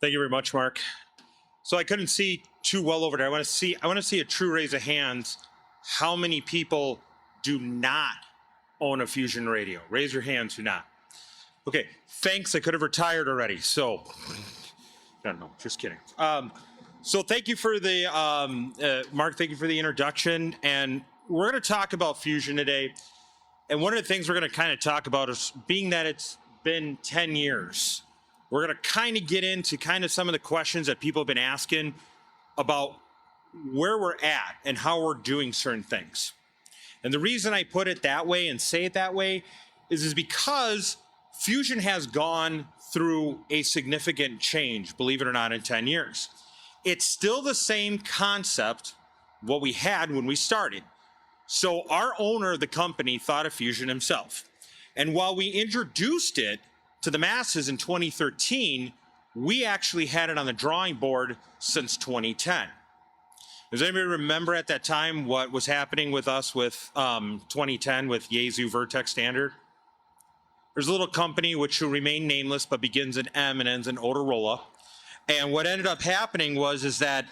Thank you very much, Mark. So I couldn't see too well over there. I want to see a true raise of hands. How many people do not own a Fusion radio? Raise your hands who not. Okay, thanks. I could have retired already. So, no, just kidding. So thank you for the, Mark, thank you for the introduction. And we're going to talk about Fusion today. And one of the things we're going to kind of talk about is, being that it's been 10 years, we're going to kind of get into kind of some of the questions that people have been asking about where we're at and how we're doing certain things. And the reason I put it that way and say it that way is because Fusion has gone through a significant change, believe it or not, in 10 years. It's still the same concept, what we had when we started. So our owner of the company thought of Fusion himself. And while we introduced it to the masses in 2013, we actually had it on the drawing board since 2010. Does anybody remember at that time what was happening with us with 2010 with Yaesu Vertex Standard? There's a little company which will remain nameless but begins in M and ends in Otorola. And what ended up happening is that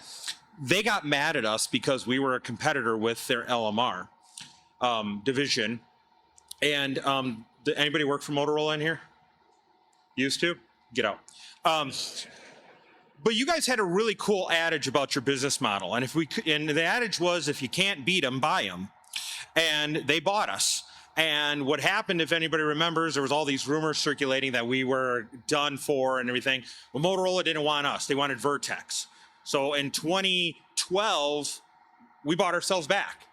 they got mad at us because we were a competitor with their LMR division. And did anybody work for Motorola in here? Used to? Get out. But you guys had a really cool adage about your business model. And and the adage was, if you can't beat them, buy them. And they bought us. And what happened, if anybody remembers, there was all these rumors circulating that we were done for and everything. Well, Motorola didn't want us. They wanted Vertex. So in 2012, we bought ourselves back.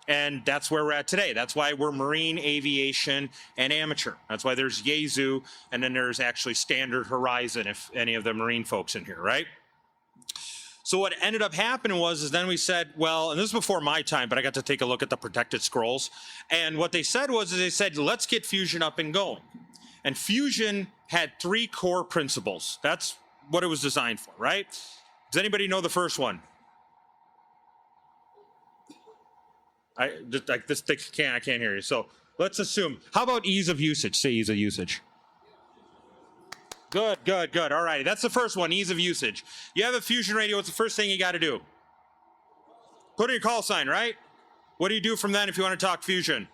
And that's where we're at today. That's why we're marine, aviation, and amateur. That's why there's Yaesu, and then there's actually Standard Horizon, if any of the marine folks in here, right? So what ended up happening is then we said, well, and this is before my time, but I got to take a look at the protected scrolls. And what they said they said, let's get Fusion up and going. And Fusion had 3 core principles. That's what it was designed for, right? Does anybody know the first one? I can't hear you. So let's assume. How about ease of usage? Say ease of usage. Good. All right. That's the first one, ease of usage. You have a Fusion radio. What's the first thing you got to do? Put in your call sign, right? What do you do from then if you want to talk Fusion?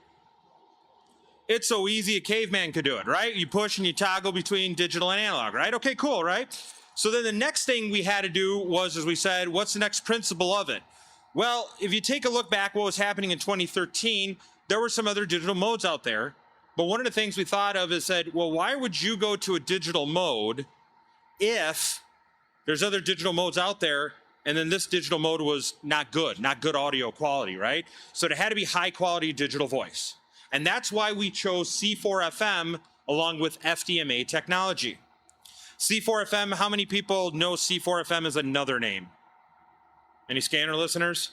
It's so easy a caveman could do it, right? You push and you toggle between digital and analog, right? Okay, cool, right? So then the next thing we had to do was, as we said, what's the next principle of it? Well, if you take a look back what was happening in 2013, there were some other digital modes out there. But one of the things we thought of is said, well, why would you go to a digital mode if there's other digital modes out there and then this digital mode was not good audio quality, right? So it had to be high quality digital voice. And that's why we chose C4FM along with FDMA technology. C4FM, how many people know C4FM is another name? Any scanner listeners?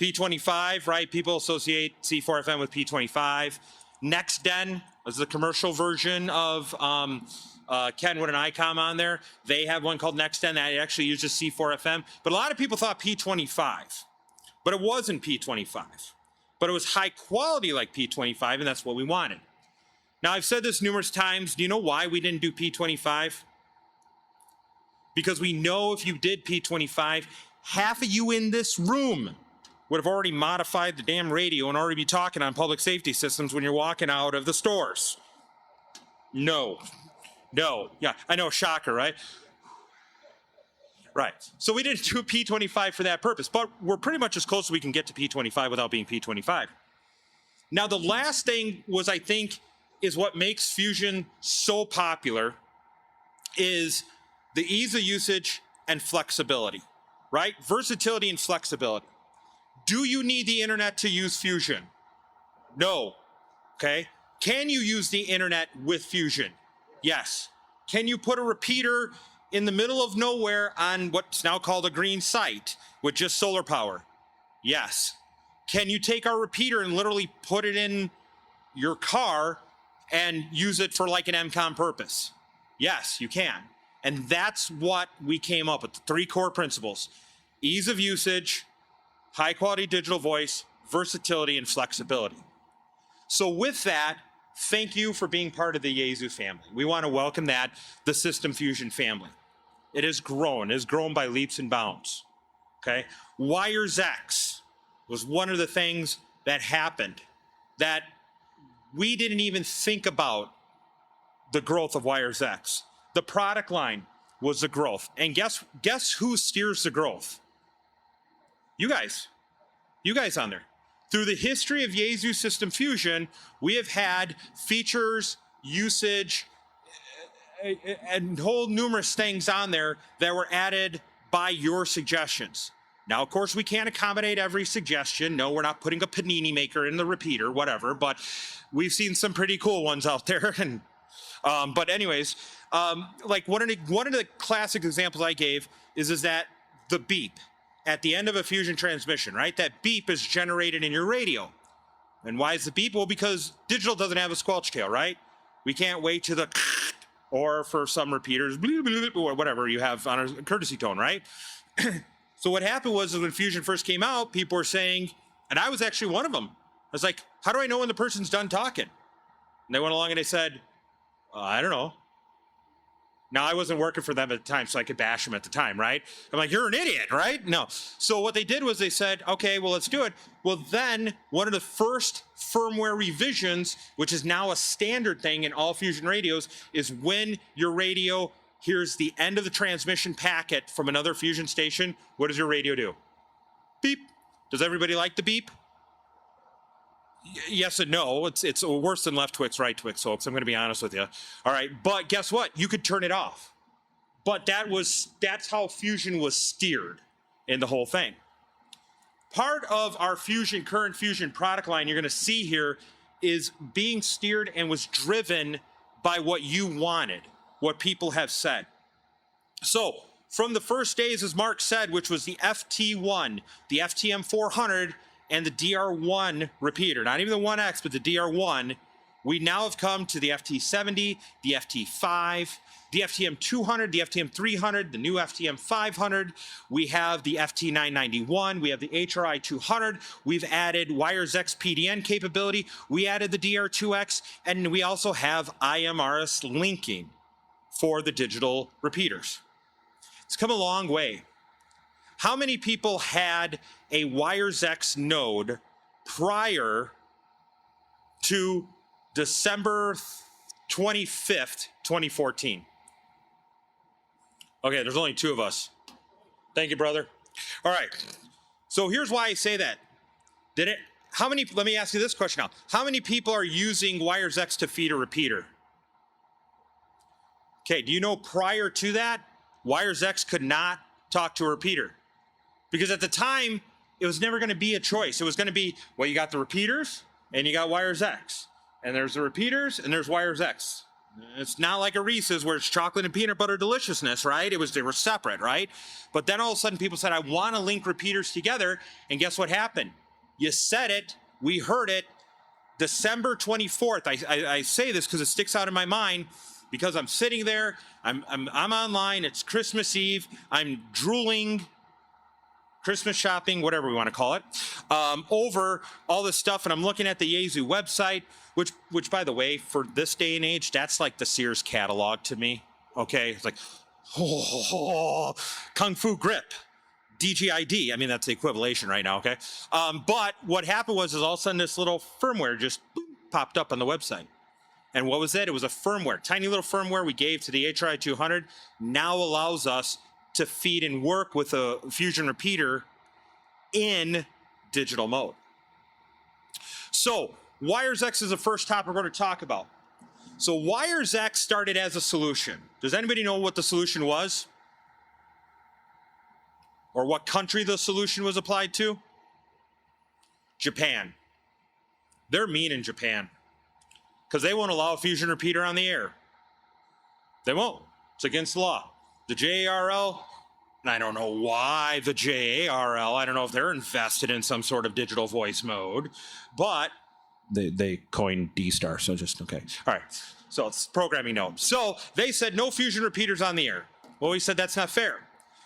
P25, right? People associate C4FM with P25. NextDen is the commercial version of Kenwood and ICOM on there. They have one called NextDen that actually uses C4FM. But a lot of people thought P25, but it wasn't P25. But it was high quality like P25, and that's what we wanted. Now, I've said this numerous times. Do you know why we didn't do P25? Because we know if you did P25, half of you in this room would have already modified the damn radio and already be talking on public safety systems when you're walking out of the stores. No. Yeah, I know, shocker, right? Right. So we didn't do a P25 for that purpose, but we're pretty much as close as we can get to P25 without being P25. Now, the last thing was, I think, is what makes Fusion so popular is the ease of usage and flexibility. Right? Versatility and flexibility. Do you need the internet to use Fusion? No. Okay. Can you use the internet with Fusion? Yes. Can you put a repeater in the middle of nowhere on what's now called a green site with just solar power? Yes. Can you take our repeater and literally put it in your car and use it for like an MCOM purpose? Yes, you can. And that's what we came up with, the 3 core principles. Ease of usage, high quality digital voice, versatility, and flexibility. So with that, thank you for being part of the Yaesu family. We want to welcome that, the System Fusion family. It has grown by leaps and bounds, okay? WiresX was one of the things that happened that we didn't even think about the growth of WiresX. The product line was the growth. And guess who steers the growth? You guys on there. Through the history of Yaesu System Fusion, we have had features, usage, and whole numerous things on there that were added by your suggestions. Now, of course, we can't accommodate every suggestion. No, we're not putting a panini maker in the repeater, whatever, but we've seen some pretty cool ones out there. And but anyways, like one of the classic examples I gave is that the beep at the end of a fusion transmission, right? That beep is generated in your radio. And why is the beep? Well, because digital doesn't have a squelch tail, right? We can't wait to the, or for some repeaters, or whatever you have on a courtesy tone, right? So what happened was when Fusion first came out, people were saying, and I was actually one of them. I was like, how do I know when the person's done talking? And they went along and they said, I don't know. Now, I wasn't working for them at the time, so I could bash them at the time, right? I'm like, you're an idiot, right? No. So what they did was they said, okay, well, let's do it. Well, then one of the first firmware revisions, which is now a standard thing in all Fusion radios, is when your radio hears the end of the transmission packet from another Fusion station, what does your radio do? Beep. Does everybody like the beep? Yes and no. It's worse than left Twix, right Twix, folks. I'm going to be honest with you. All right, but guess what? You could turn it off. But that's how Fusion was steered in the whole thing. Part of our current Fusion product line you're going to see here is being steered and was driven by what you wanted, what people have said. So from the first days, as Mark said, which was the FT1, the FTM 400, and the DR1 repeater, not even the 1X, but the DR1, we now have come to the FT70, the FT5, the FTM 200, the FTM 300, the new FTM 500. We have the FT991. We have the HRI 200. We've added WiresX PDN capability. We added the DR2X, and we also have IMRS linking for the digital repeaters. It's come a long way. How many people had a WiresX node prior to December 25th, 2014? Okay, there's only 2 of us. Thank you, brother. All right. So here's why I say that. Let me ask you this question now. How many people are using WiresX to feed a repeater? Okay, do you know prior to that, WiresX could not talk to a repeater? Because at the time, it was never going to be a choice. It was going to be, well, you got the repeaters and you got WiresX. And there's the repeaters and there's WiresX. It's not like a Reese's where it's chocolate and peanut butter deliciousness, right? They were separate, right? But then all of a sudden people said, I want to link repeaters together. And guess what happened? You said it, we heard it, December 24th. I say this because it sticks out in my mind because I'm sitting there, I'm online, it's Christmas Eve, I'm drooling, Christmas shopping, whatever we want to call it, over all this stuff, and I'm looking at the Yaesu website, which by the way, for this day and age, that's like the Sears catalog to me. Okay, it's like, Kung Fu Grip, DGID. I mean, that's the equivalation right now. Okay, but what happened was all of a sudden this little firmware just popped up on the website. And what was it? It was a firmware, tiny little firmware we gave to the HRI 200. Now allows us to feed and work with a Fusion repeater in digital mode. So WiresX is the first topic we're going to talk about. So WiresX started as a solution. Does anybody know what the solution was? Or what country the solution was applied to? Japan. They're mean in Japan because they won't allow a Fusion repeater on the air. They won't. It's against the law. The JARL, and I don't know why the JARL, I don't know if they're invested in some sort of digital voice mode, but they coined D-Star, so just, okay. All right, so it's programming note. So they said no Fusion repeaters on the air. Well, we said that's not fair.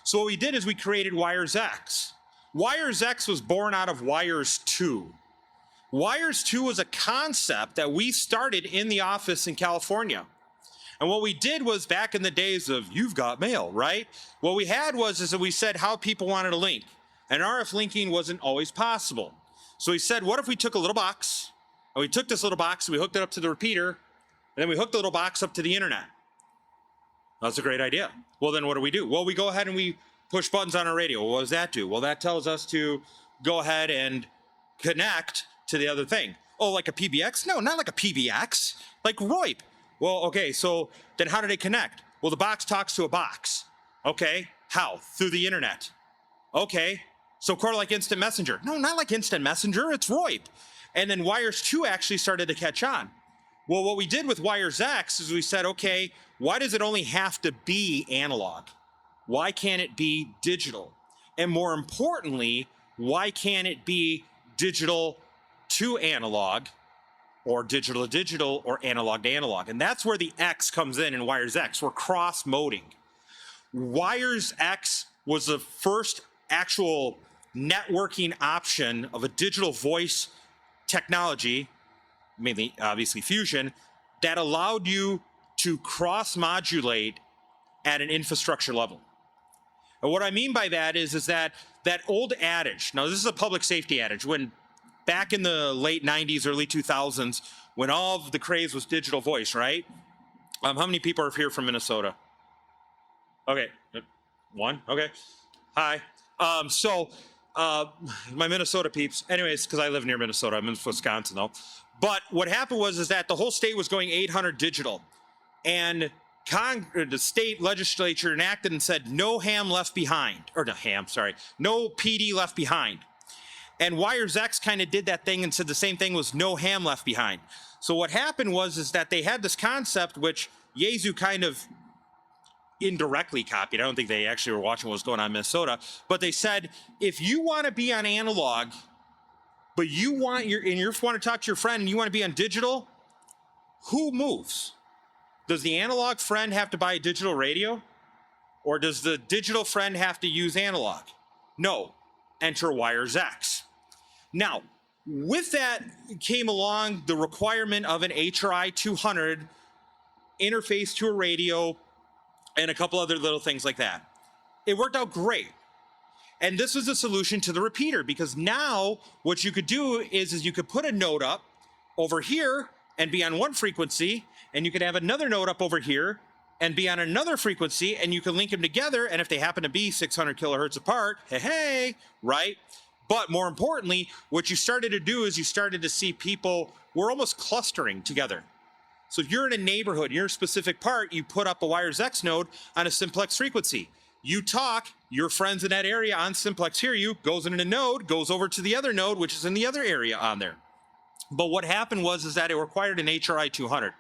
So what we did is we created WiresX. Wires X was born out of Wires 2. Wires 2 was a concept that we started in the office in California. And what we did was, back in the days of you've got mail, right? What we had was is that we said how people wanted to link. And RF linking wasn't always possible. So we said, what if we took a little box, and we took this little box, and we hooked it up to the repeater, and then we hooked the little box up to the internet. That's a great idea. Well, then what do? Well, we go ahead and we push buttons on our radio. What does that do? Well, that tells us to go ahead and connect to the other thing. Oh, like a PBX? No, not like a PBX, like ROIP. Well, okay, so then how do they connect? Well, the box talks to a box. Okay, how? Through the internet. Okay, so kind of like instant messenger. No, not like instant messenger, it's ROIP. And then Wires 2 actually started to catch on. Well, what we did with Wires X is we said, okay, why does it only have to be analog? Why can't it be digital? And more importantly, why can't it be digital to analog, or digital to digital, or analog to analog? And that's where the X comes in Wires X. We're cross-moding. Wires X was the first actual networking option of a digital voice technology, mainly obviously fusion, that allowed you to cross-modulate at an infrastructure level. And what I mean by that is that old adage, now this is a public safety adage, when back in the late 90s, early 2000s, when all of the craze was digital voice, right? How many people are here from Minnesota? Okay, one, okay. Hi. My Minnesota peeps, anyways, because I live near Minnesota, I'm in Wisconsin though. But what happened was that the whole state was going 800 digital, and the state legislature enacted and said no ham left behind, or no ham, sorry, no PD left behind. And Wires X kind of did that thing and said the same thing was no ham left behind. So what happened was that they had this concept which Yaesu kind of indirectly copied. I don't think they actually were watching what was going on in Minnesota, but they said, if you want to be on analog, but you want to talk to your friend and you want to be on digital, who moves? Does the analog friend have to buy a digital radio? Or does the digital friend have to use analog? No. Enter Wires X. Now, with that came along the requirement of an HRI 200 interface to a radio and a couple other little things like that. It worked out great. And this was a solution to the repeater, because now what you could do is you could put a node up over here and be on one frequency, and you could have another node up over here and be on another frequency, and you can link them together, and if they happen to be 600 kilohertz apart, hey, right? But more importantly, what you started to do is you started to see people were almost clustering together. So if you're in a neighborhood, you're a specific part, you put up a Wires X node on a simplex frequency. You talk, your friends in that area on simplex hear you, goes into the node, goes over to the other node, which is in the other area on there. But what happened was that it required an HRI 200.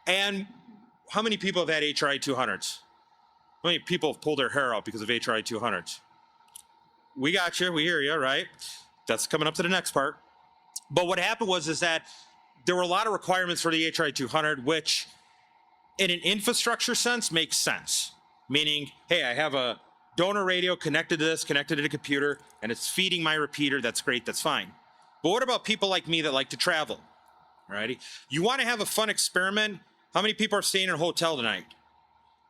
And how many people have had HRI 200s? How many people have pulled their hair out because of HRI 200s? We got you, we hear you, right? That's coming up to the next part. But what happened was that there were a lot of requirements for the HRI 200, which in an infrastructure sense makes sense. Meaning, hey, I have a donor radio connected to this, connected to the computer, and it's feeding my repeater. That's great, that's fine. But what about people like me that like to travel? Alrighty? You want to have a fun experiment? How many people are staying in a hotel tonight?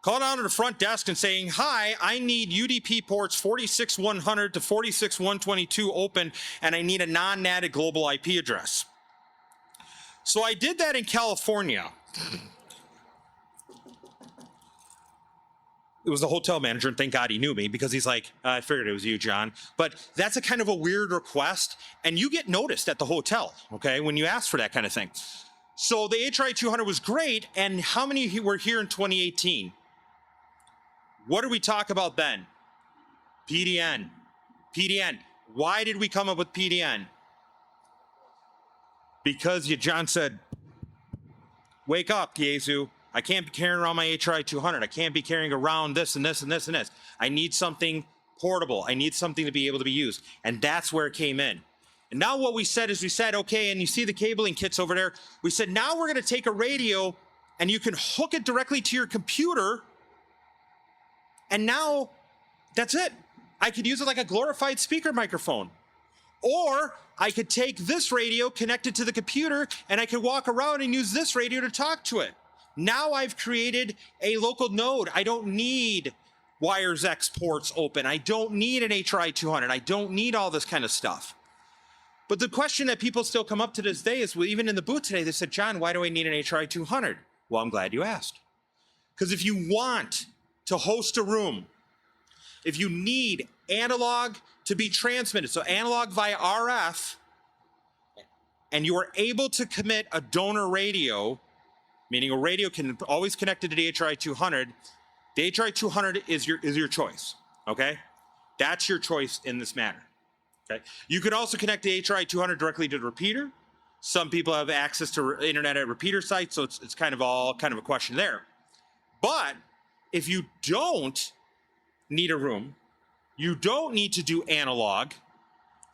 Call down to the front desk and saying, hi, I need UDP ports 46100 to 46122 open, and I need a non-NATed global IP address. So I did that in California. It was the hotel manager, and thank God he knew me, because he's like, I figured it was you, John. But that's a kind of a weird request, and you get noticed at the hotel, okay, when you ask for that kind of thing. So the HRI 200 was great, and how many were here in 2018? What did we talk about then? PDN. PDN. Why did we come up with PDN? Because John said, wake up, Yaesu. I can't be carrying around my HRI 200. I can't be carrying around this and this and this and this. I need something portable. I need something to be able to be used. And that's where it came in. And now what we said is we said, okay, and you see the cabling kits over there. We said, now we're going to take a radio and you can hook it directly to your computer. And now that's it. I could use it like a glorified speaker microphone. Or I could take this radio, connect it to the computer, and I could walk around and use this radio to talk to it. Now I've created a local node. I don't need wires X ports open. I don't need an HRI 200. I don't need all this kind of stuff. But the question that people still come up to this day is, well, even in the booth today, they said, John, why do I need an HRI 200? Well, I'm glad you asked. Because if you want to host a room, if you need analog to be transmitted, so analog via RF, and you are able to commit a donor radio, meaning a radio can always connect to the HRI 200, the HRI 200 is your choice, okay? That's your choice in this matter, okay? You could also connect the HRI 200 directly to the repeater. Some people have access to internet at repeater sites, so it's kind of a question there. But if you don't need a room, you don't need to do analog,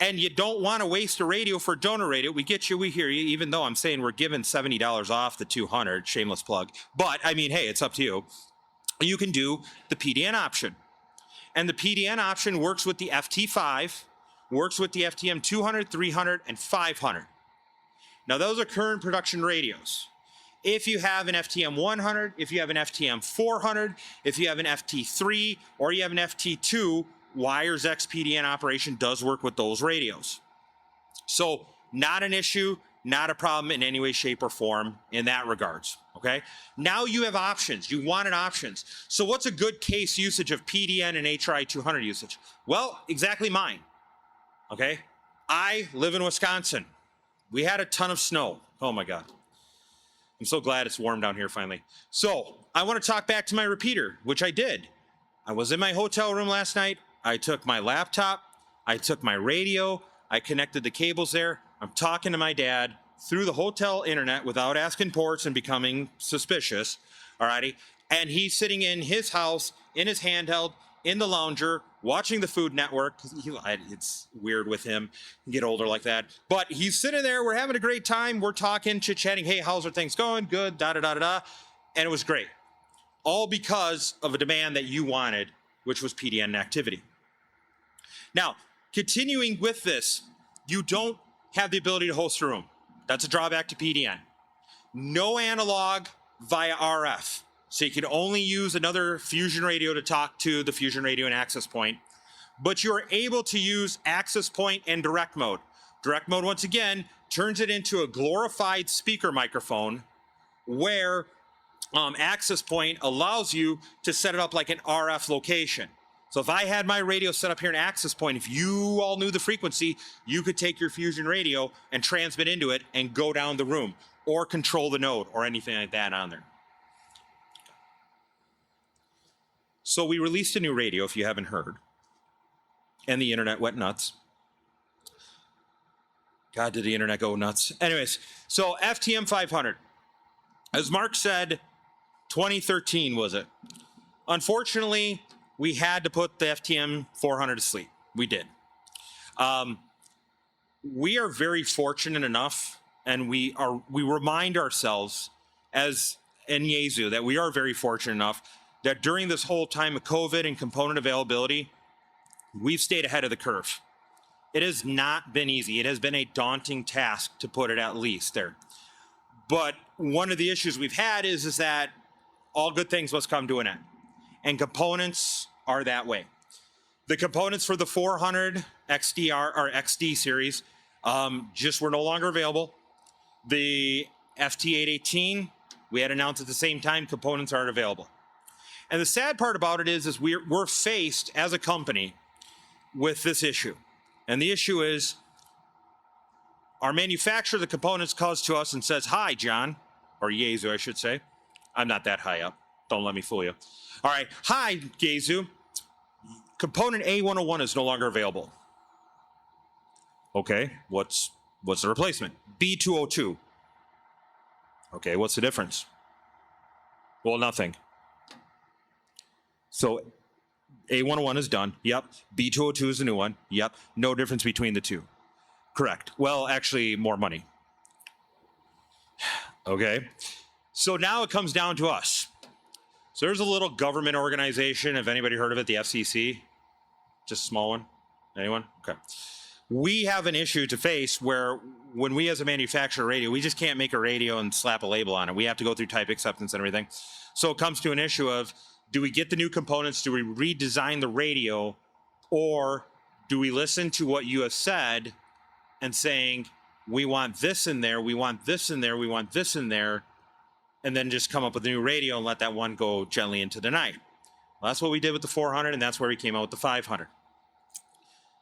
and you don't want to waste a radio for a donor radio, we get you, we hear you, even though I'm saying we're giving $70 off the 200, shameless plug. But, I mean, hey, it's up to you. You can do the PDN option. And the PDN option works with the FT5, works with the FTM 200, 300, and 500. Now, those are current production radios. If you have an FTM 100, if you have an FTM 400, if you have an FT3, or you have an FT2, Wires X PDN operation does work with those radios. So not an issue, not a problem in any way, shape, or form in that regards, okay? Now you have options. You wanted options. So what's a good case usage of PDN and HRI 200 usage? Well, exactly mine, okay? I live in Wisconsin. We had a ton of snow. Oh my God. I'm so glad it's warm down here finally. So I want to talk back to my repeater, which I did. I was in my hotel room last night. I took my laptop, I took my radio, I connected the cables there. I'm talking to my dad through the hotel internet without asking ports and becoming suspicious, alrighty? And he's sitting in his house, in his handheld, in the lounger, watching the Food Network. It's weird with him, get older like that. But he's sitting there, we're having a great time, we're talking, chit-chatting, hey, how's our things going? Good, da-da-da-da-da. And it was great. All because of a demand that you wanted, which was PDN activity. Now, continuing with this, you don't have the ability to host a room. That's a drawback to PDN. No analog via RF. So you can only use another fusion radio to talk to the fusion radio and access point. But you are able to use access point and direct mode. Direct mode, once again, turns it into a glorified speaker microphone where access point allows you to set it up like an RF location. So if I had my radio set up here in access point, if you all knew the frequency, you could take your fusion radio and transmit into it and go down the room or control the node or anything like that on there. So we released a new radio, if you haven't heard, and the internet went nuts. God, did the internet go nuts. Anyways, so FTM 500. As Mark said, 2013 was it. Unfortunately, we had to put the FTM 400 to sleep. We did. We are very fortunate enough, and we remind ourselves as in Yezu that we are very fortunate enough that during this whole time of COVID and component availability, we've stayed ahead of the curve. It has not been easy. It has been a daunting task, to put it at least there. But one of the issues we've had is that all good things must come to an end. And components are that way. The components for the 400 XDR or XD series just were no longer available. The FT818, we had announced at the same time, components aren't available. And the sad part about it is we're faced as a company with this issue. And the issue is our manufacturer of the components calls to us and says, hi, John, or Yezu, I should say. I'm not that high up. Don't let me fool you. All right. Hi, Yezu. Component A101 is no longer available. Okay. What's the replacement? B202. Okay. What's the difference? Well, nothing. So A101 is done. Yep. B202 is the new one. Yep. No difference between the two. Correct. Well, actually, more money. Okay. So now it comes down to us. So there's a little government organization. Have anybody heard of it? The FCC? Just a small one? Anyone? Okay. We have an issue to face where when we as a manufacturer radio, we just can't make a radio and slap a label on it. We have to go through type acceptance and everything. So it comes to an issue of, do we get the new components? Do we redesign the radio? Or do we listen to what you have said and saying, we want this in there, we want this in there, we want this in there, and then just come up with a new radio and let that one go gently into the night? Well, that's what we did with the 400, and that's where we came out with the 500.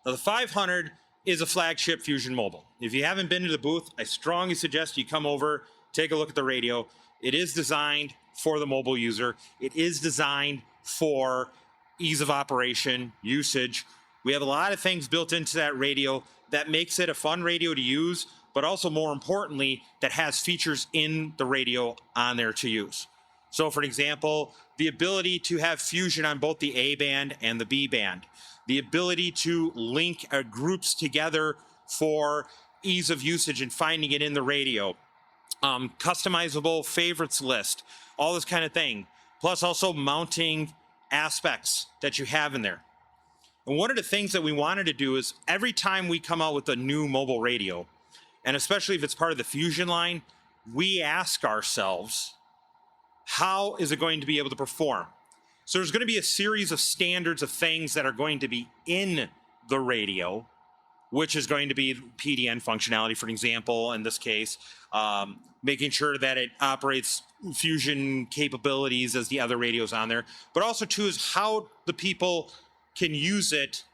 Now, the 500 is a flagship Fusion Mobile. If you haven't been to the booth, I strongly suggest you come over, take a look at the radio. It is designed for the mobile user. It is designed for ease of operation, usage. We have a lot of things built into that radio that makes it a fun radio to use, but also more importantly, that has features in the radio on there to use. So for example, the ability to have Fusion on both the A band and the B band, the ability to link groups together for ease of usage and finding it in the radio, customizable favorites list, all this kind of thing, plus also mounting aspects that you have in there. And one of the things that we wanted to do is every time we come out with a new mobile radio, and especially if it's part of the Fusion line, we ask ourselves, how is it going to be able to perform? So there's going to be a series of standards of things that are going to be in the radio, which is going to be PDN functionality, for example, in this case, making sure that it operates Fusion capabilities as the other radios on there, but also too is how the people can use it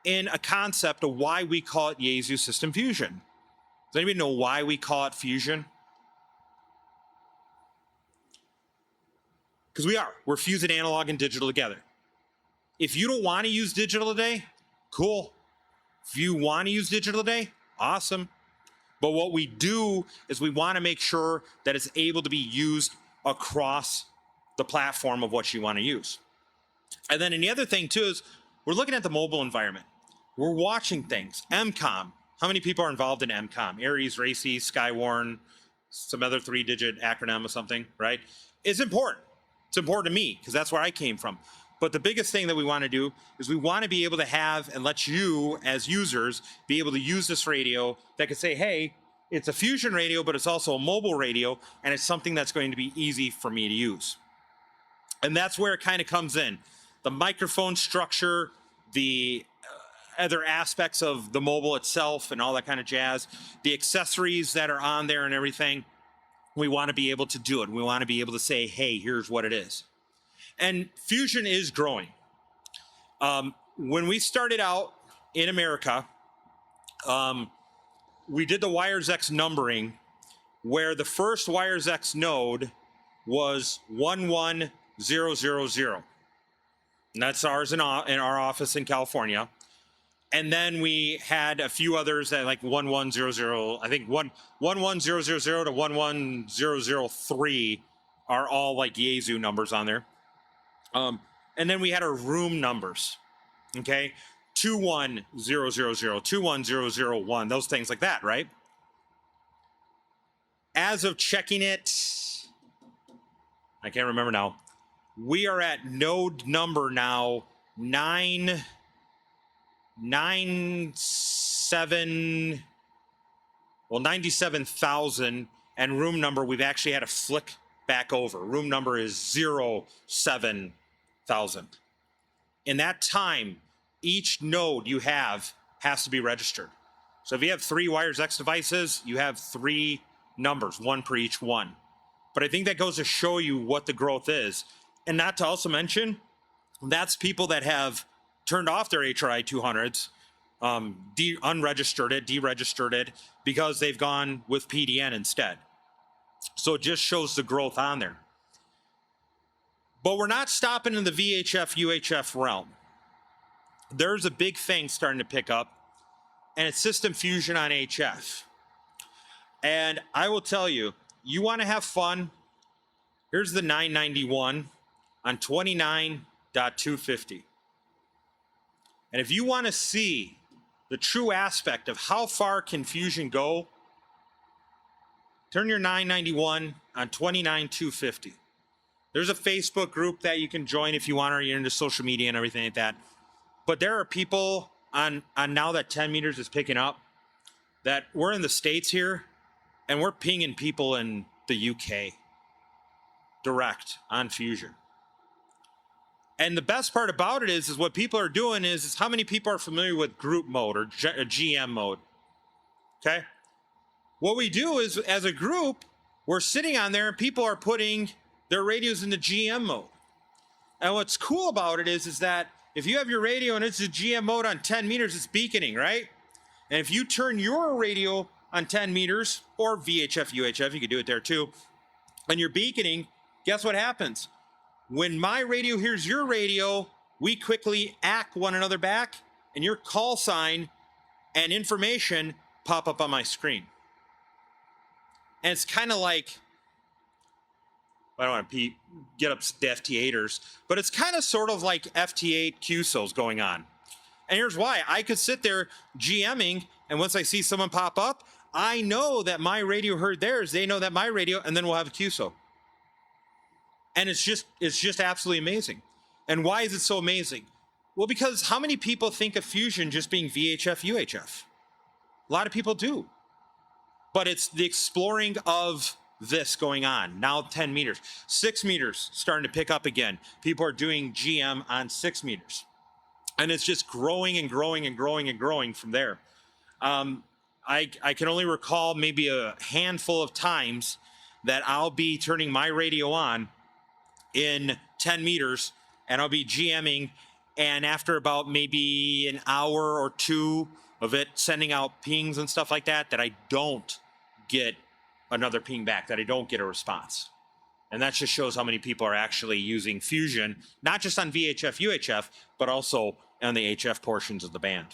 in a concept of why we call it Yaesu System Fusion. Does anybody know why we call it Fusion? Because we're fusing analog and digital together. If you don't want to use digital today, cool. If you want to use digital today, awesome. But what we do is we want to make sure that it's able to be used across the platform of what you want to use. And then the other thing too is we're looking at the mobile environment. We're watching things. MCOM. How many people are involved in MCOM? Aries, RACI, Skywarn, some other 3-digit acronym or something, right? It's important. It's important to me because that's where I came from. But the biggest thing that we want to do is we want to be able to have and let you as users be able to use this radio that could say, hey, it's a Fusion radio, but it's also a mobile radio, and it's something that's going to be easy for me to use. And that's where it kind of comes in. The microphone structure, the other aspects of the mobile itself and all that kind of jazz, the accessories that are on there and everything, we want to be able to do it. We want to be able to say, hey, here's what it is. And Fusion is growing. When we started out in America, we did the Wires X numbering where the first Wires X node was 11000. And that's ours in our office in California. And then we had a few others that like 1100, I think 11000 to 11003 are all like Yaesu numbers on there. And then we had our room numbers, okay? 21000, 21001, those things like that, right? As of checking it, I can't remember now. We are at node number now 97,000, and room number we've actually had to flick back over. Room number is 07,000. In that time, each node you have has to be registered. So if you have 3 Wires X devices, you have 3 numbers, 1 per each one. But I think that goes to show you what the growth is. And not to also mention, that's people that have turned off their HRI 200s, unregistered it, deregistered it, because they've gone with PDN instead. So it just shows the growth on there. But we're not stopping in the VHF, UHF realm. There's a big thing starting to pick up, and it's System Fusion on HF. And I will tell you, you want to have fun, here's the 991 on 29.250. And if you want to see the true aspect of how far can Fusion go, turn your 991 on 29.250. There's a Facebook group that you can join if you want, or you're into social media and everything like that. But there are people on now that 10 meters is picking up that we're in the States here and we're pinging people in the UK direct on Fusion. And the best part about it is what people are doing is how many people are familiar with group mode or GM mode? Okay. What we do is as a group, we're sitting on there and people are putting their radios into GM mode. And what's cool about it is that if you have your radio and it's a GM mode on 10 meters, it's beaconing, right? And if you turn your radio on 10 meters or VHF, UHF, you could do it there too, and you're beaconing, guess what happens? When my radio hears your radio, we quickly act one another back and your call sign and information pop up on my screen. And it's kind of like, I don't want to get up the FT8ers, but it's kind of sort of like FT8 QSOs going on. And here's why. I could sit there GMing, and once I see someone pop up, I know that my radio heard theirs, they know that my radio, and then we'll have a QSO. And it's just absolutely amazing. And why is it so amazing? Well, because how many people think of Fusion just being VHF, UHF? A lot of people do. But it's the exploring of this going on. Now 10 meters. 6 meters starting to pick up again. People are doing GM on 6 meters. And it's just growing and growing and growing and growing from there. I can only recall maybe a handful of times that I'll be turning my radio on in 10 meters and I'll be GMing, and after about maybe an hour or two of it sending out pings and stuff like that, that I don't get another ping back, that I don't get a response. And that just shows how many people are actually using Fusion, not just on VHF, UHF, but also on the HF portions of the band.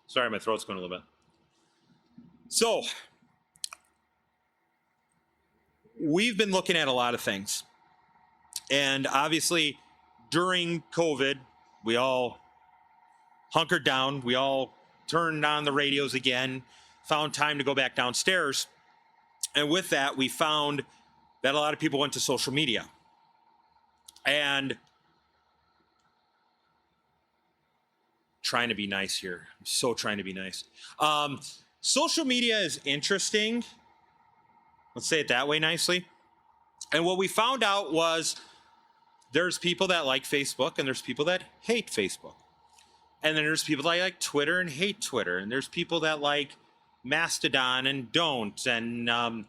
Sorry, my throat's going a little bit. So, we've been looking at a lot of things. And obviously, during COVID, we all hunkered down. We all turned on the radios again, found time to go back downstairs. And with that, we found that a lot of people went to social media. And trying to be nice here. I'm so trying to be nice. Social media is interesting. Let's say it that way nicely. And what we found out was there's people that like Facebook and there's people that hate Facebook. And then there's people that like Twitter and hate Twitter. And there's people that like Mastodon and don't. And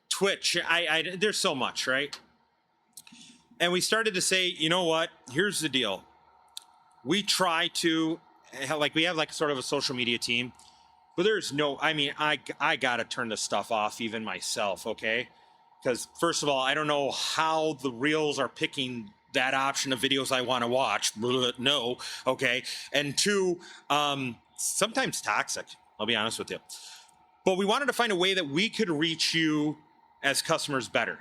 Twitch. There's so much, right? And we started to say, you know what? Here's the deal. We try to, we have like sort of a social media team. But there's no, I mean, I got to turn this stuff off even myself, okay? Because first of all, I don't know how the reels are picking that option of videos I want to watch. No, okay? And two, sometimes toxic, I'll be honest with you. But we wanted to find a way that we could reach you as customers better,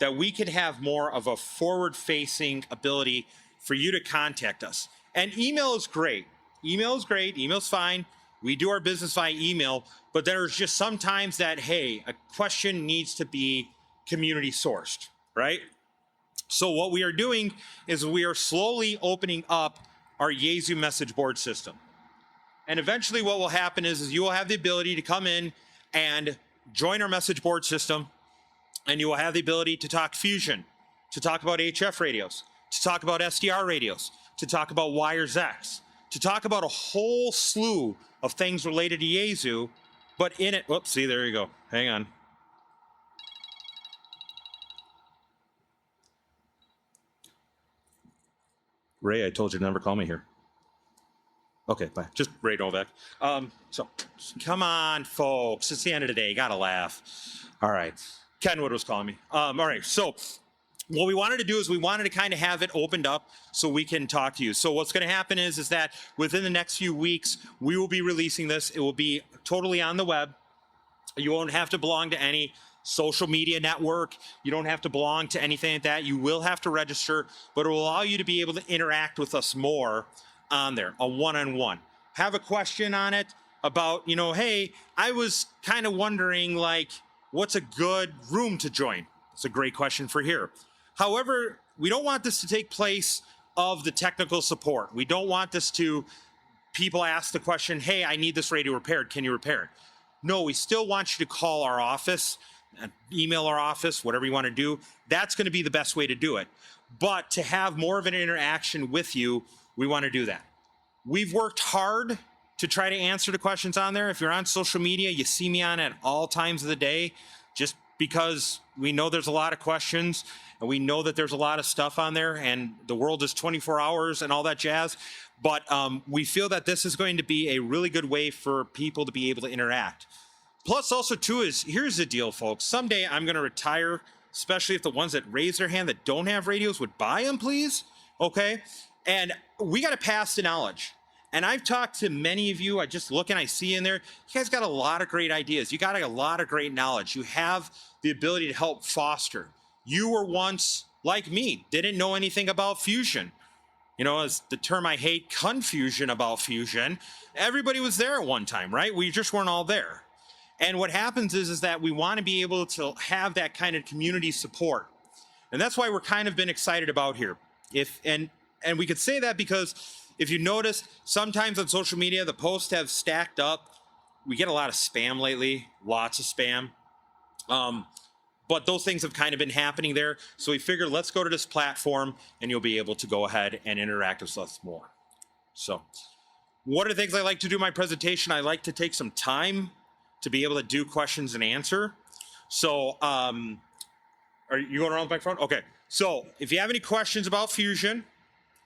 that we could have more of a forward-facing ability for you to contact us. And email is great. Email is great. Email's fine. We do our business via email, but there's just sometimes that, hey, a question needs to be community sourced, right? So what we are doing is we are slowly opening up our Yaesu message board system. And eventually what will happen is you will have the ability to come in and join our message board system, and you will have the ability to talk Fusion, to talk about HF radios, to talk about SDR radios, to talk about Wires X, to talk about a whole slew of things related to Yaesu, but in it, whoops, see, there you go. Hang on. Ray, I told you to never call me here. Okay, bye. Just Ray Novak. So, come on, folks. It's the end of the day. You gotta laugh. All right. Kenwood was calling me. All right, so what we wanted to do is we wanted to kind of have it opened up so we can talk to you. So what's going to happen is that within the next few weeks, we will be releasing this. It will be totally on the web. You won't have to belong to any social media network. You don't have to belong to anything like that. You will have to register, but it will allow you to be able to interact with us more on there, a one-on-one. Have a question on it about, you know, hey, I was kind of wondering, like, what's a good room to join? It's a great question for here. However, we don't want this to take place of the technical support. We don't want this to people ask the question, hey, I need this radio repaired. Can you repair it? No, we still want you to call our office, email our office, whatever you want to do. That's going to be the best way to do it. But to have more of an interaction with you, we want to do that. We've worked hard to try to answer the questions on there. If you're on social media, you see me on at all times of the day, just because we know there's a lot of questions and we know that there's a lot of stuff on there and the world is 24 hours and all that jazz. But we feel that this is going to be a really good way for people to be able to interact. Plus also too is, here's the deal, folks. Someday I'm going to retire, especially if the ones that raise their hand that don't have radios would buy them, please. Okay. And we got to pass the knowledge. And I've talked to many of you. I just look and I see in there, you guys got a lot of great ideas. You got a lot of great knowledge. You have the ability to help foster. You were once like me, didn't know anything about fusion. You know, as the term I hate, confusion about fusion. Everybody was there at one time, right? We just weren't all there. And what happens is that we want to be able to have that kind of community support. And that's why we're kind of been excited about here. And we could say that because if you notice, sometimes on social media, the posts have stacked up. We get a lot of spam lately, lots of spam. But those things have kind of been happening there. So we figured, let's go to this platform and you'll be able to go ahead and interact with us more. So what are the things I like to do in my presentation? I like to take some time to be able to do questions and answer. So are you going around the microphone? Okay. So if you have any questions about fusion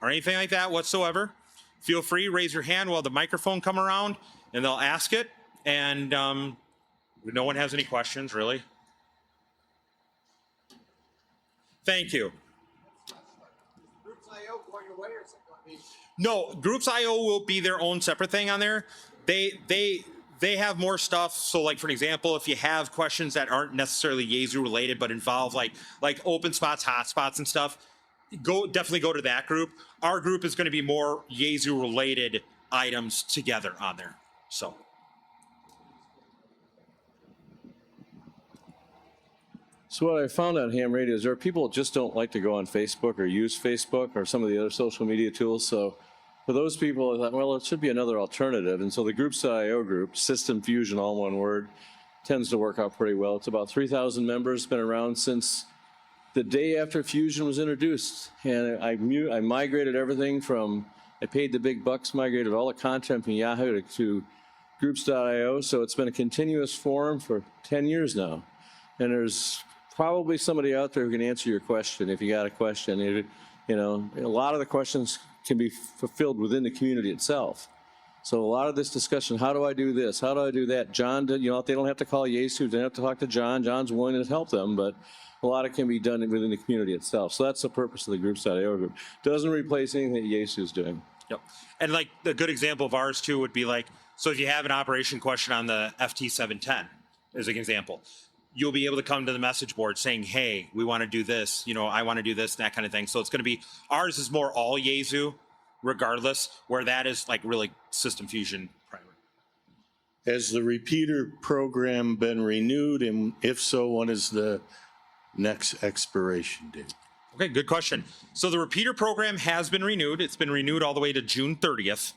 or anything like that whatsoever, feel free, raise your hand while the microphone come around and they'll ask it. And no one has any questions, really. Thank you. Groups.io going your way or something? No, Groups.io will be their own separate thing on there. They have more stuff. So like, for example, if you have questions that aren't necessarily Yaesu related, but involve like open spots, hotspots and stuff, definitely go to that group. Our group is going to be more Yaesu related items together on there. So. So what I found on ham radio is there are people that just don't like to go on Facebook or use Facebook or some of the other social media tools. So for those people, I thought, well, it should be another alternative. And so the Groups.io group, System Fusion, all one word, tends to work out pretty well. It's about 3,000 members, been around since the day after Fusion was introduced. And I migrated everything from, I paid the big bucks, migrated all the content from Yahoo to Groups.io. So it's been a continuous forum for 10 years now. And there's probably somebody out there who can answer your question if you got a question. You know, a lot of the questions can be fulfilled within the community itself. So a lot of this discussion, how do I do this? How do I do that? John, you know, they don't have to call Yaesu, they don't have to talk to John. John's willing to help them, but a lot of it can be done within the community itself. So that's the purpose of the Groups.io group. Doesn't replace anything that Yaesu is doing. Yep. And like a good example of ours too would be like, so if you have an operation question on the FT710 as an example, you'll be able to come to the message board saying, hey, we want to do this, you know, I want to do this, that kind of thing. So it's going to be, ours is more all Yaesu regardless, where that is like really System Fusion primary. Has the repeater program been renewed? And if so, when is the next expiration date? Okay, good question. So the repeater program has been renewed. It's been renewed all the way to June 30th.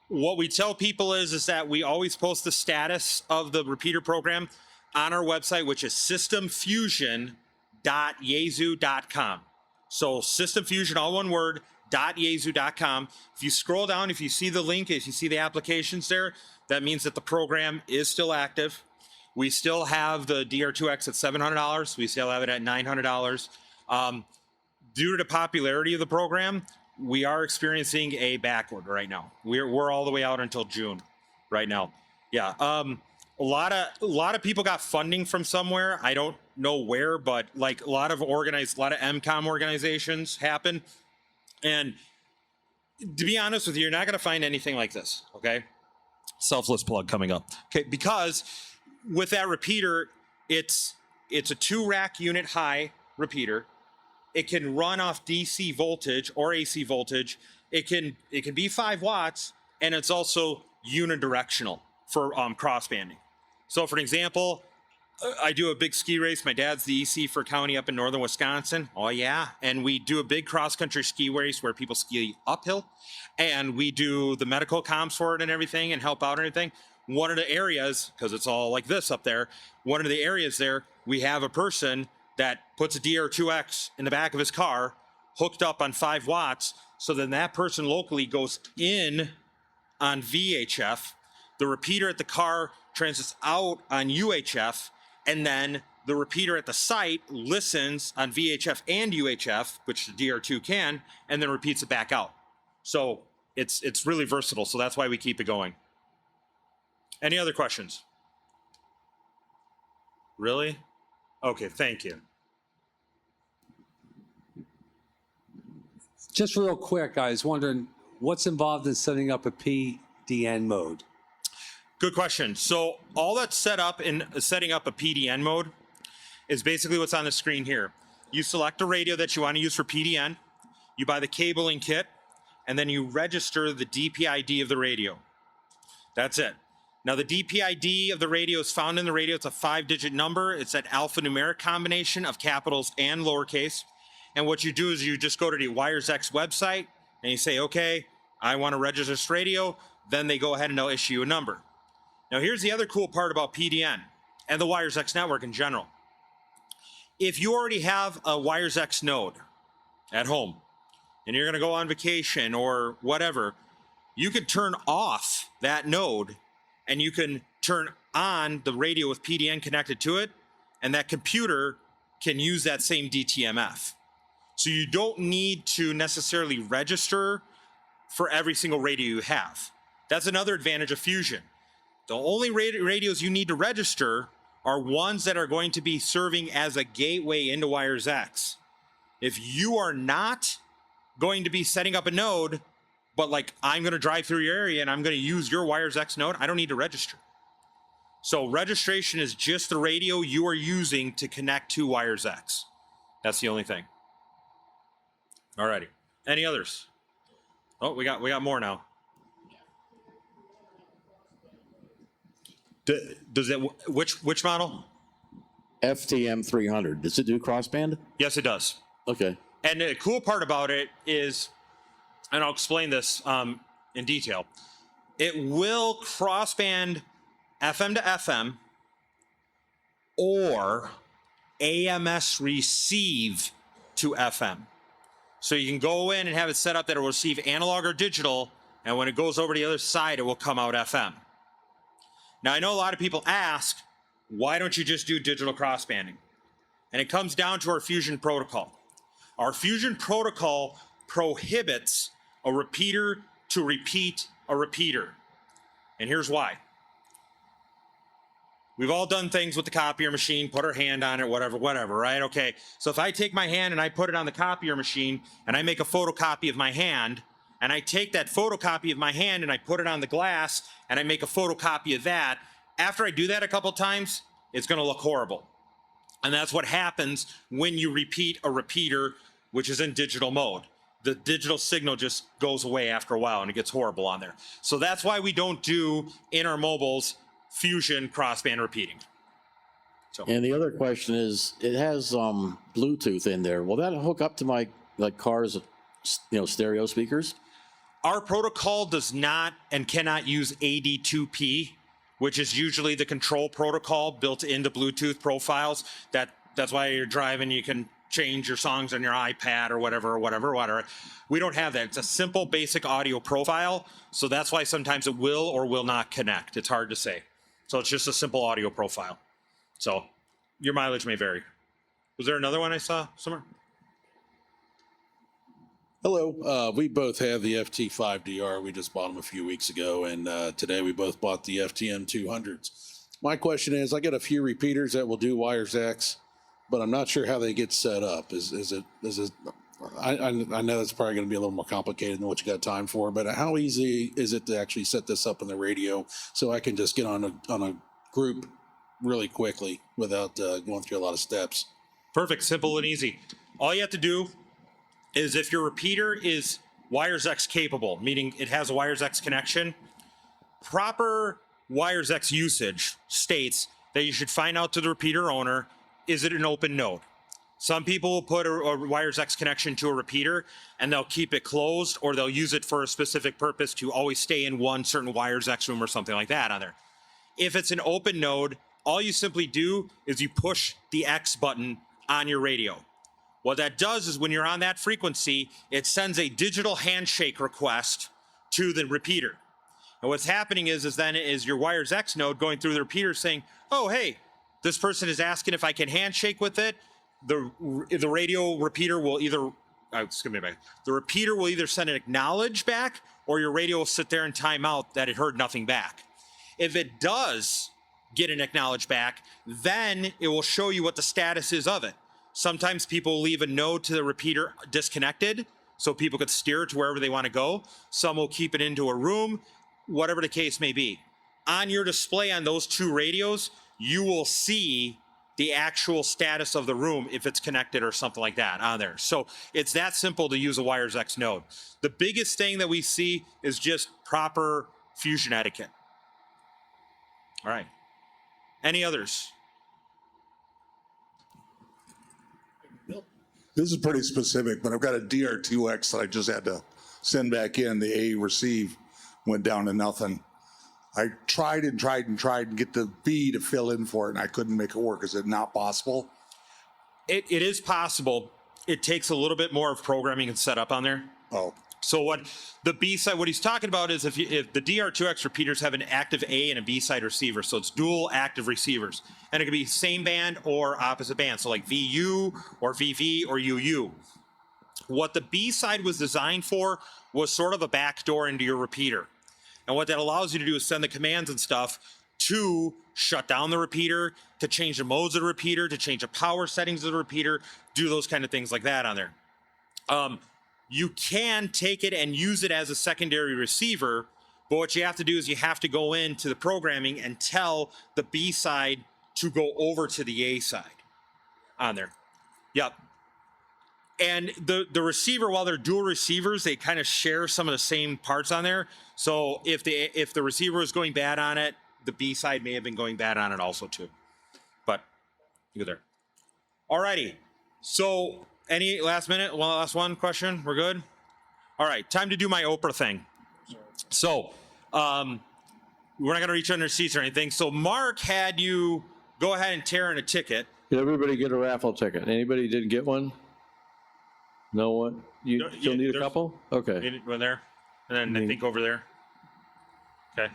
What we tell people is that we always post the status of the repeater program on our website, which is systemfusion.yaesu.com. So systemfusion, all one word, .yaesu.com. If you scroll down, if you see the link, if you see the applications there, that means that the program is still active. We still have the DR2X at $700. We still have it at $900. Due to the popularity of the program, we are experiencing a backorder right now. We're all the way out until June right now. Yeah. A lot of people got funding from somewhere. I don't know where, but like a lot of MCOM organizations happen. And to be honest with you, you're not going to find anything like this. Okay. Selfless plug coming up. Okay. Because with that repeater, it's a 2-rack unit high repeater. It can run off DC voltage or AC voltage. It can be 5 watts, and it's also unidirectional for crossbanding. So for an example, I do a big ski race. My dad's the EC for a county up in northern Wisconsin. Oh, yeah. And we do a big cross-country ski race where people ski uphill. And we do the medical comms for it and everything and help out and everything. One of the areas, because it's all like this up there, one of the areas there, we have a person that puts a DR2X in the back of his car, hooked up on 5 watts. So then that person locally goes in on VHF. The repeater at the car transits out on UHF. And then the repeater at the site listens on VHF and UHF, which the DR2 can, and then repeats it back out. So it's really versatile. So that's why we keep it going. Any other questions? Really? Okay, thank you. Just real quick, I was wondering what's involved in setting up a PDN mode? Good question. So all that's set up in setting up a PDN mode is basically what's on the screen here. You select a radio that you want to use for PDN, you buy the cabling kit, and then you register the DPID of the radio. That's it. Now the DPID of the radio is found in the radio. It's a 5-digit number. It's an alphanumeric combination of capitals and lowercase. And what you do is you just go to the WiresX website and you say, okay, I want to register this radio. Then they go ahead and they'll issue you a number. Now, here's the other cool part about PDN and the WiresX network in general. If you already have a WiresX node at home and you're going to go on vacation or whatever, you can turn off that node and you can turn on the radio with PDN connected to it, and that computer can use that same DTMF. So you don't need to necessarily register for every single radio you have. That's another advantage of Fusion. The only radios you need to register are ones that are going to be serving as a gateway into WiresX. If you are not going to be setting up a node, but like I'm going to drive through your area and I'm going to use your WiresX node, I don't need to register. So registration is just the radio you are using to connect to WiresX. That's the only thing. Alrighty. Any others? Oh, we got more now. Does it, which model? FTM 300. Does it do crossband? Yes, it does. Okay. And the cool part about it is, and I'll explain this in detail, it will crossband FM to FM or AMS receive to FM. So you can go in and have it set up that it will receive analog or digital, and when it goes over to the other side, it will come out FM. Now, I know a lot of people ask, why don't you just do digital crossbanding? And it comes down to our Fusion protocol. Our Fusion protocol prohibits a repeater to repeat a repeater. And here's why. We've all done things with the copier machine, put our hand on it, whatever, right? Okay, so if I take my hand and I put it on the copier machine and I make a photocopy of my hand, and I take that photocopy of my hand and I put it on the glass and I make a photocopy of that, after I do that a couple times, it's going to look horrible. And that's what happens when you repeat a repeater, which is in digital mode. The digital signal just goes away after a while and it gets horrible on there. So that's why we don't do in our mobiles Fusion crossband repeating. So. And the other question is, it has Bluetooth in there. Will that hook up to my car's stereo speakers? Our protocol does not and cannot use AD2P, which is usually the control protocol built into Bluetooth profiles. That's why you're driving, you can change your songs on your iPad or whatever. We don't have that. It's a simple, basic audio profile. So that's why sometimes it will or will not connect. It's hard to say. So it's just a simple audio profile. So your mileage may vary. Was there another one I saw somewhere? Hello, we both have the FT5DR. We just bought them a few weeks ago, and today we both bought the FTM 200s. My question is, I got a few repeaters that will do WiresX, but I'm not sure how they get set up. I know that's probably going to be a little more complicated than what you got time for, but how easy is it to actually set this up in the radio so I can just get on a group really quickly without going through a lot of steps? Perfect, simple and easy. All you have to do is if your repeater is WiresX capable, meaning it has a WiresX connection, proper WiresX usage states that you should find out to the repeater owner, is it an open node? Some people will put a wires X connection to a repeater and they'll keep it closed, or they'll use it for a specific purpose to always stay in one certain wires X room or something like that on there. If it's an open node, all you simply do is you push the X button on your radio. What that does is when you're on that frequency, it sends a digital handshake request to the repeater. And what's happening is then your wires X node going through the repeater saying, oh, hey, this person is asking if I can handshake with it. The radio repeater will either, the repeater will either send an acknowledge back, or your radio will sit there and time out that it heard nothing back. If it does get an acknowledge back, then it will show you what the status is of it. Sometimes people leave a node to the repeater disconnected so people could steer it to wherever they want to go. Some will keep it into a room, whatever the case may be. On your display on those two radios, you will see the actual status of the room if it's connected or something like that on there. So it's that simple to use a wires X node. The biggest thing that we see is just proper fusion etiquette. All right. Any others? This is pretty specific, but I've got a DR2X that I just had to send back in. The A receive went down to nothing. I tried and get the B to fill in for it, and I couldn't make it work. Is it not possible? It is possible. It takes a little bit more of programming and setup on there. Oh, So what the B side, what he's talking about is if the DR2X repeaters have an active A and a B side receiver, so it's dual active receivers, and it can be same band or opposite band, so like VU or VV or UU. What the B side was designed for was sort of a backdoor into your repeater. And what that allows you to do is send the commands and stuff to shut down the repeater, to change the modes of the repeater, to change the power settings of the repeater, do those kind of things like that on there. You can take it and use it as a secondary receiver, but what you have to do is you have to go into the programming and tell the B side to go over to the A side on there. Yep. And the receiver, while they're dual receivers, they kind of share some of the same parts on there. So if the receiver is going bad on it, the B side may have been going bad on it also too. But you go there. Alrighty. So any last one question? We're good? All right, time to do my Oprah thing. So we're not gonna reach under seats or anything. So Mark had you go ahead and tear in a ticket. Did everybody get a raffle ticket? Anybody didn't get one? No one? You still need a couple? Okay. One there, and then I think over there. Okay.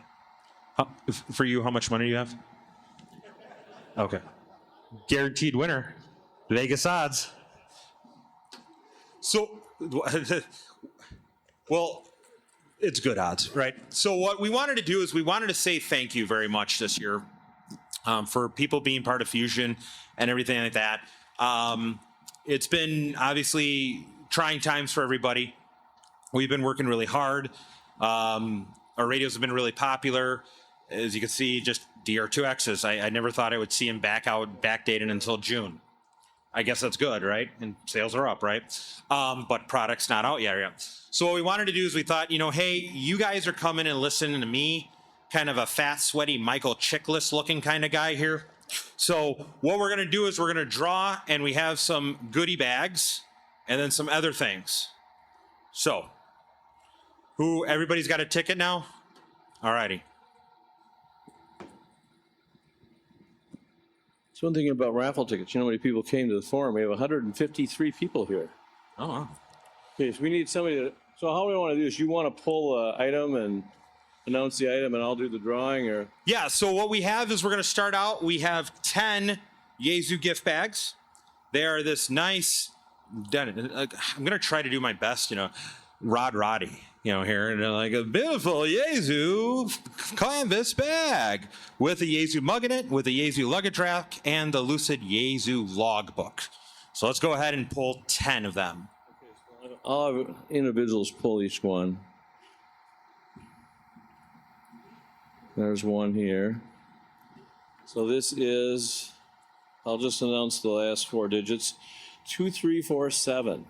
For you, how much money do you have? Okay. Guaranteed winner. Vegas odds. So, well, it's good odds, right? So what we wanted to do is we wanted to say thank you very much this year for people being part of Fusion and everything like that. It's been obviously trying times for everybody. We've been working really hard. Our radios have been really popular. As you can see, just DR2Xs. I never thought I would see them backdated until June. I guess that's good, right? And sales are up, right? But product's not out yet. So what we wanted to do is we thought, hey, you guys are coming and listening to me, kind of a fat, sweaty Michael Chiklis looking kind of guy here. So what we're going to do is we're going to draw, and we have some goodie bags and then some other things. So everybody's got a ticket now? All righty. It's one thing about raffle tickets. You know how many people came to the forum? We have 153 people here. Oh, wow. Okay, so we need somebody to, so how we want to do this, you want to pull an item and announce the item and I'll do the drawing, or? Yeah, so what we have is we're going to start out. We have 10 Yaesu gift bags. They are this nice, I'm going to try to do my best, Roddy, here, and like a beautiful Yaesu canvas bag with a Yaesu mug in it, with a Yaesu luggage rack, and the Lucid Yaesu logbook. So let's go ahead and pull 10 of them. I'll have individuals pull each one. There's one here. So this is, I'll just announce the last 4 digits, 2347.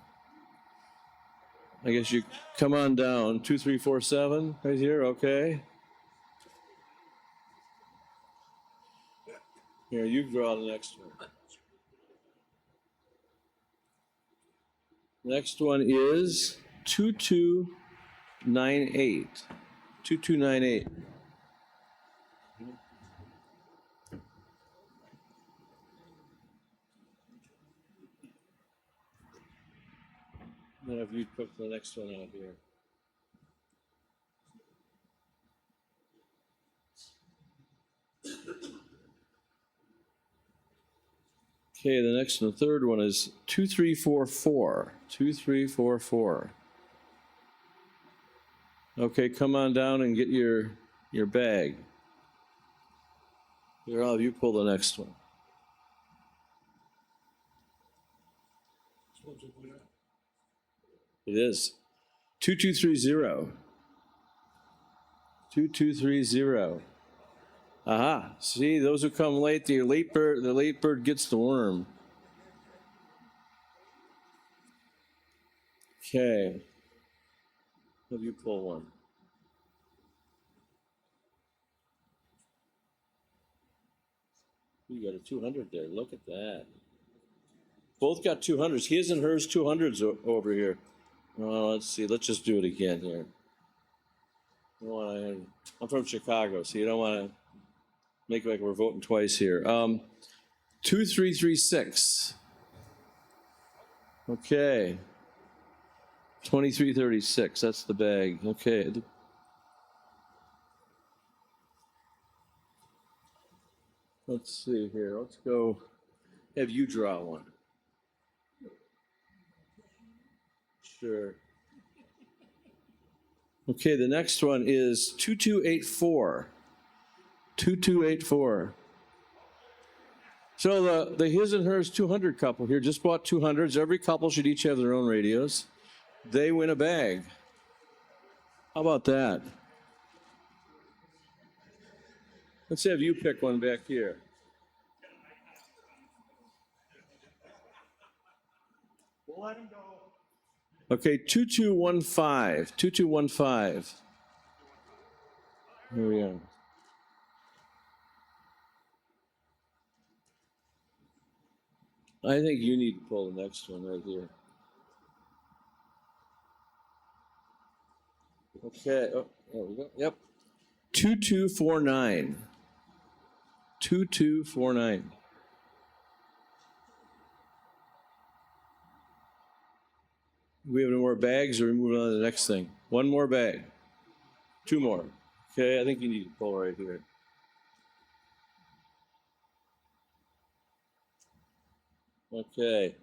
I guess you come on down, 2347 right here, okay. Here, you draw the next one. Next one is 2298. 2298. Then if you put the next one out here. Okay, the next one, the third one is 2344. 2344. Okay, come on down and get your bag. Here, I'll have you pull the next one. It is 2230. 2230. Aha. See, those who come late, the late bird gets the worm. Okay. Have you pull one? You got a 200 there. Look at that. Both got 200s. His and hers 200s over here. Oh, let's see. Let's just do it again here. I'm from Chicago, so you don't want to make it like we're voting twice here. 2336. Okay. 2336. That's the bag. Okay. Let's see here. Let's go. Have you draw one? Sure. Okay, the next one is 2284. 2284. So the his and hers 200 couple here just bought 200s. Every couple should each have their own radios. They win a bag. How about that? Let's have you pick one back here. We'll let him go. Okay, 2215. 2215. Here we are. I think you need to pull the next one right here. Okay. Oh, there we go. Yep. 2249. 2249. We have any more bags, or we move on to the next thing? One more bag. Two more. Okay, I think you need to pull right here. Okay.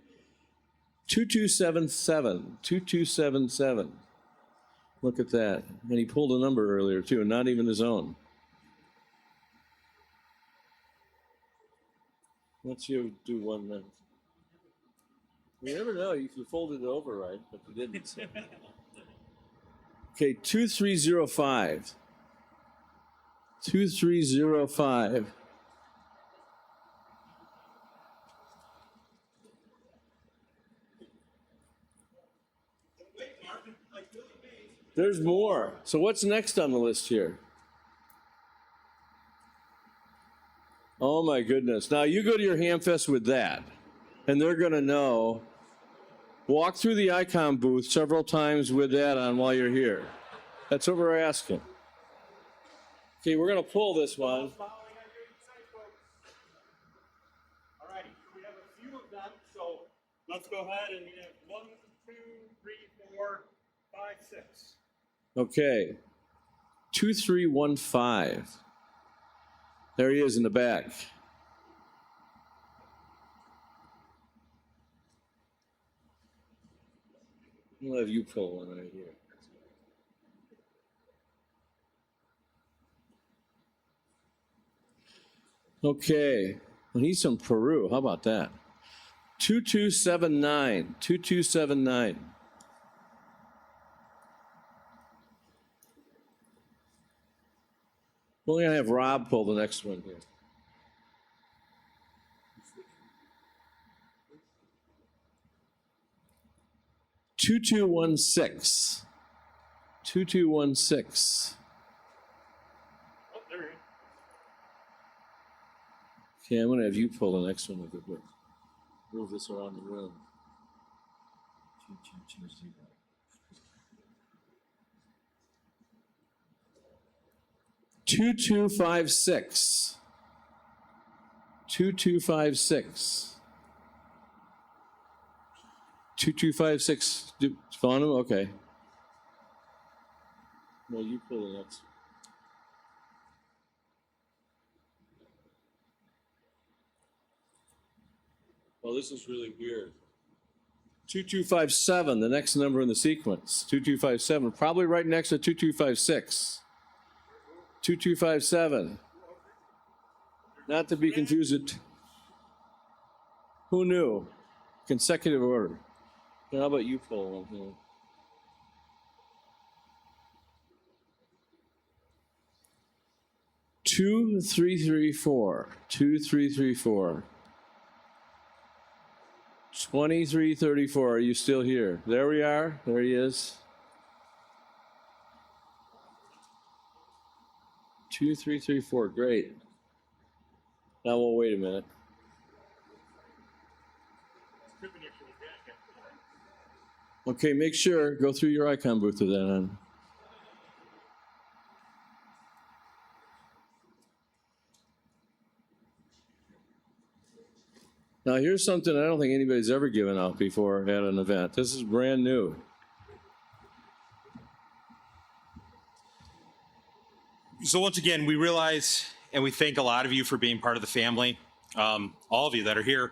2277. 2277. Look at that. And he pulled a number earlier, too, and not even his own. Let's you do one then. You never know. You could fold it over right, but you didn't. Okay, 2305. 2305. There's more. So what's next on the list here? Oh my goodness. Now you go to your Hamfest with that, and they're going to know. Walk through the icon booth several times with that on while you're here. That's what we're asking. Okay, we're going to pull this one. All righty, we have a few of them, so let's go ahead and we have 1, 2, 3, 4, 5, 6. Okay, 2315. There he is in the back. We'll have you pull one right here. Okay, well, he's from Peru. How about that? 2279. 2279. We're going to have Rob pull the next one here. Two, 2216. 2216. Oh, there we Okay, I'm gonna have you pull the next one a bit. Move this around the room. 2256. 2256. 2256. Found him? Okay. Well, you pull the next. Well, this is really weird. 2257, the next number in the sequence. 2257, probably right next to 2256. 2257. Not to be confused with. Who knew? Consecutive order. How about you pull one here? Two, three, three, four. 2334. 2334. Are you still here? There we are. There he is. 2334. Great. Now we'll wait a minute. Okay, make sure, go through your icon booth with that on. Now here's something I don't think anybody's ever given out before at an event. This is brand new. So once again, we realize and we thank a lot of you for being part of the family, all of you that are here.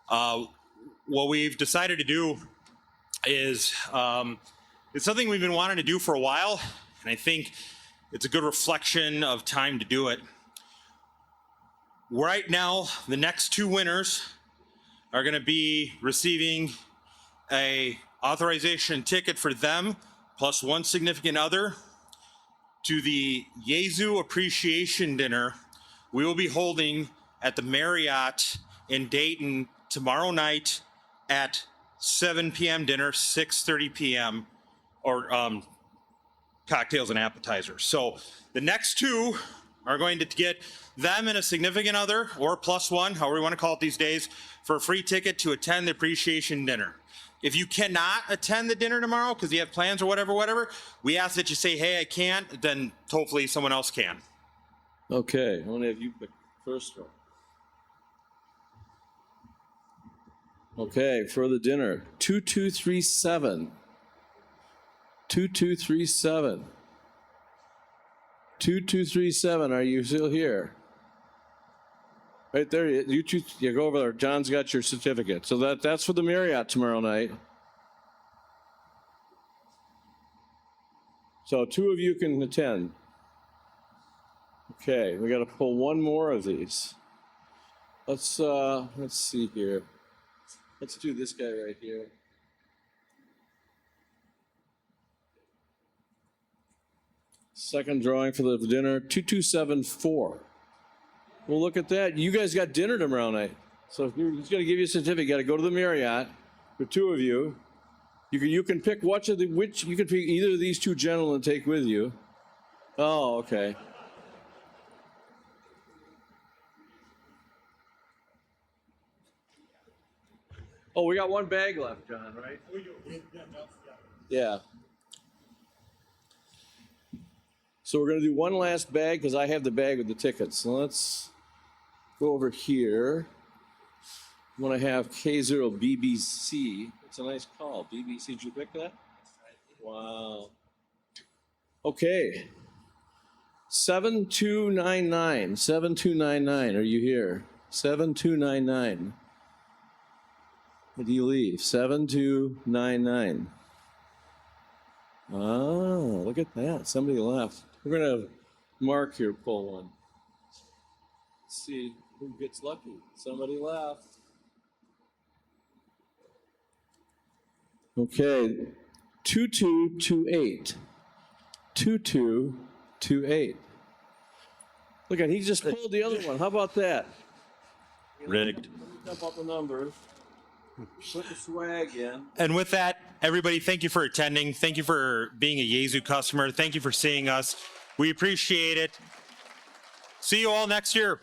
What we've decided to do is it's something we've been wanting to do for a while, and I think it's a good reflection of time to do it. Right now, the next two winners are going to be receiving a authorization ticket for them plus one significant other to the Yezu Appreciation Dinner we will be holding at the Marriott in Dayton tomorrow night at 7 p.m. dinner, 6:30 p.m. or cocktails and appetizers. So the next two are going to get them and a significant other, or plus one, however you want to call it these days, for a free ticket to attend the appreciation dinner. If you cannot attend the dinner tomorrow because you have plans or whatever, we ask that you say, hey, I can't, then hopefully someone else can. Okay, I want to have you pick the first one. Okay, for the dinner, 2237. 2237. 2237, are you still here? Right there, you go over there. John's got your certificate. So that's for the Marriott tomorrow night. So two of you can attend. Okay, we got to pull one more of these. Let's see here. Let's do this guy right here. Second drawing for the dinner, 2274. Well, look at that. You guys got dinner tomorrow night. So if he's going to give you a certificate. You got to go to the Marriott for two of you. You can pick which you can pick either of these two gentlemen to take with you. Oh, okay. Oh, we got one bag left, John, right? Yeah. So we're going to do one last bag because I have the bag with the tickets. So let's go over here. I'm going to have K0BBC. It's a nice call. BBC, did you pick that? Wow. Okay. 7299. 7299. Are you here? 7299. Where do you leave? 7299. Oh, look at that. Somebody left. We're going to mark here, pull one. Let's see who gets lucky. Somebody left. Okay. 2228. 2228. Look at, he just pulled the other one. How about that? Rigged. Dump up the numbers. Put the swag in. And with that, everybody, thank you for attending. Thank you for being a Yezu customer. Thank you for seeing us. We appreciate it. See you all next year.